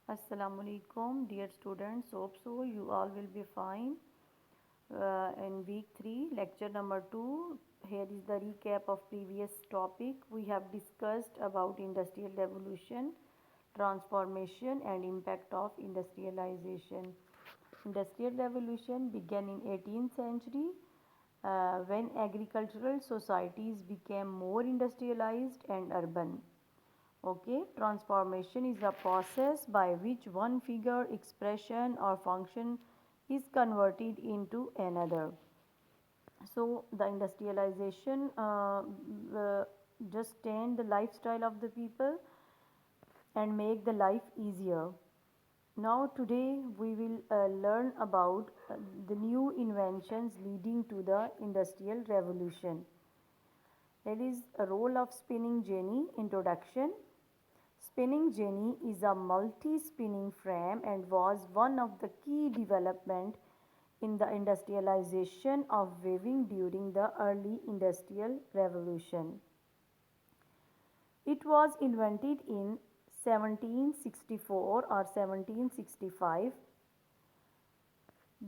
Assalamu alaikum, dear students. Hope so you all will be fine. In week 3, lecture number 2, here is the recap of previous topic. We have discussed about industrial revolution, transformation and impact of industrialization. Industrial revolution began in 18th century when agricultural societies became more industrialized and urban. Okay, transformation is a process by which one figure, expression, or function is converted into another. So, the industrialization just change the lifestyle of the people and make the life easier. Now, today we will learn about the new inventions leading to the industrial revolution. That is a role of spinning jenny. Introduction. Spinning jenny is a multi-spinning frame and was one of the key development in the industrialization of weaving during the early industrial revolution. It was invented in 1764 or 1765.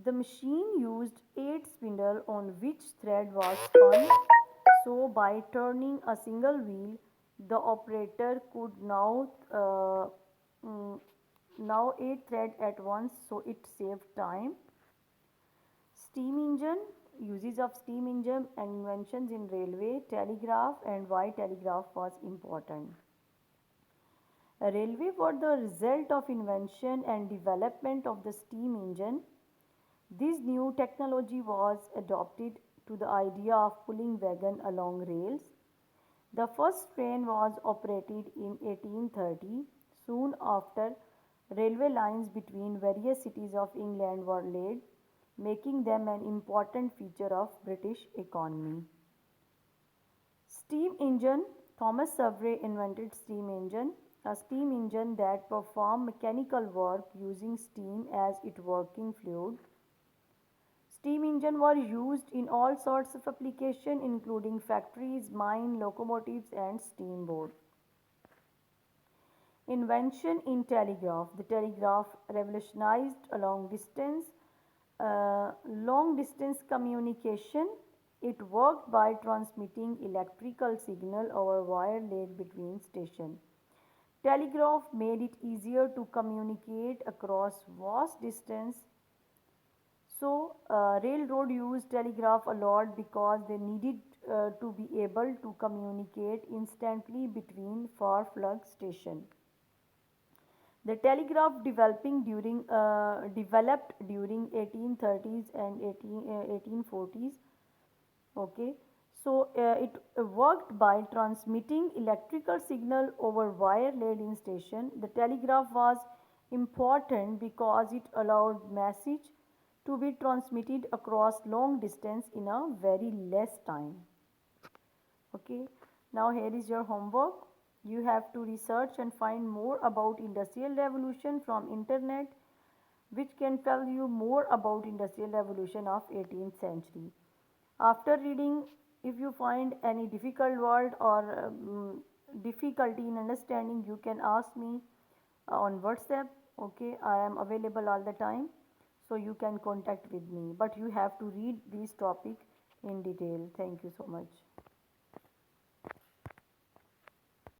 The machine used 8 spindles on which thread was spun, so by turning a single wheel, the operator could now 8 thread at once, so it saved time. Steam engine, uses of steam engine and inventions in railway, telegraph and why telegraph was important. A railway were the result of invention and development of the steam engine. This new technology was adopted to the idea of pulling wagon along rails. The first train was operated in 1830. Soon after, railway lines between various cities of England were laid, making them an important feature of British economy. Steam engine. Thomas Savery invented steam engine, a steam engine that performed mechanical work using steam as its working fluid. Steam engines were used in all sorts of applications including factories, mines, locomotives and steamboat. Invention in telegraph. The telegraph revolutionized long distance communication. It worked by transmitting electrical signal over wire laid between stations. Telegraph made it easier to communicate across vast distance. So, railroad used telegraph a lot because they needed to be able to communicate instantly between far-flung stations. The telegraph developed during 1830s and 1840s. Okay, so it worked by transmitting electrical signal over wire laid in station. The telegraph was important because it allowed message to be transmitted across long distance in a very less time. Okay, now here is your homework. You have to research and find more about industrial revolution from internet, which can tell you more about industrial revolution of 18th century. After reading, if you find any difficult word or difficulty in understanding, you can ask me on WhatsApp. Okay, I am available all the time, so you can contact with me, but you have to read this topic in detail. Thank you so much.